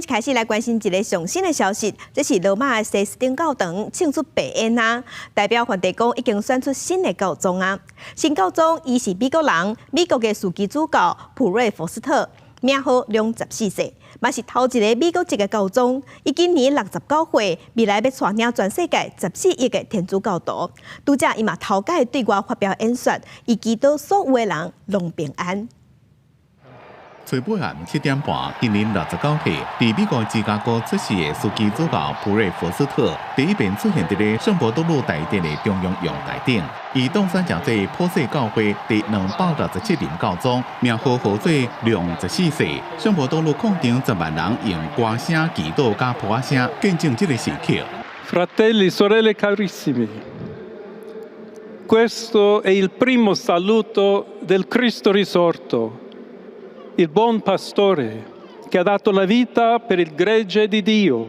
开始来关心一个上新的消息，这是罗马的西斯丁教堂庆祝白宴啊！代表梵蒂冈已经选出新的教宗啊。新教宗伊是美国人，美国的枢机主教普瑞佛斯特，名号24世，嘛是头一个美国籍的教宗。伊今年69岁，未来要带领全世界14亿的天主教徒。拄则伊嘛头届对外发表演说，伊祈祷所有的人拢平安。 崔伯汉7点半，今年69岁，在美国芝加哥出世的枢机主教普瑞佛斯特，第一遍出现在咧圣伯多禄大殿的中央阳台顶。伊当选成为普世教会第267任教宗，名号号做24世。圣伯多禄广场10万人用歌声、祈祷加普阿声见证这个时刻。Fratelli, sorelle carissimi, questo è il primo saluto del Cristo risorto. Il buon pastore che ha dato la vita per il gregge di Dio.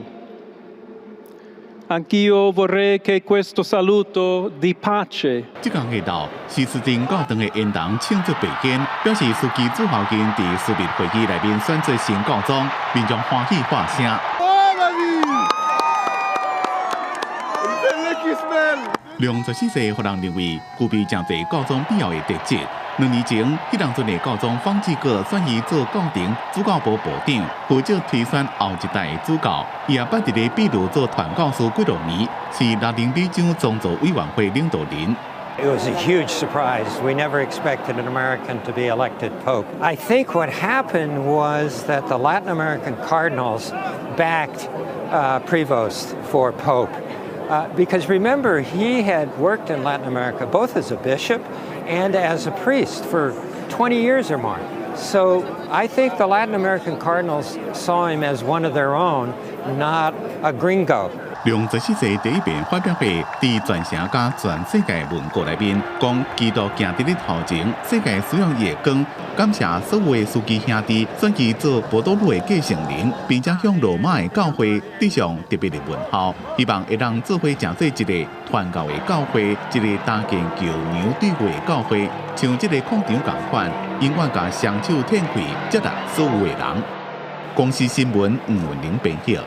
Anch'io vorrei che questo saluto di pace. 这个下昼，西斯丁教堂的演堂庆祝白宴，表示枢机主教今在私密会议内面选出新教宗，民众欢喜发声。24世，互人认为具备真侪教宗必要的特质。 2年前，迄当阵的教宗方济各选伊做教廷主教部部长，负责推选后一代主教。伊也捌伫咧秘鲁做传教士几多年，是拉丁美洲宗座委员会领导人。 It was a huge surprise. We never expected an American to be elected Pope. I think what happened was that the Latin American cardinals backed Prevost for Pope. Because remember, he had worked in Latin America both as a bishop and as a priest for 20 years or more. So I think the Latin American cardinals saw him as one of their own, not a gringo. 24世第一遍发表会，伫全城甲全世界文告内面，讲基督行伫咧头前，世界需要夜光。感谢所有的枢机兄弟选伊做波多禄的继承人，并且向罗马的教会致上特别的问候，希望会让做伙成做一个传教的教会，一个搭建桥梁对话的教会，像这个广场共款，永远甲双手展开，接纳所有的人。公司新闻吴文玲编辑。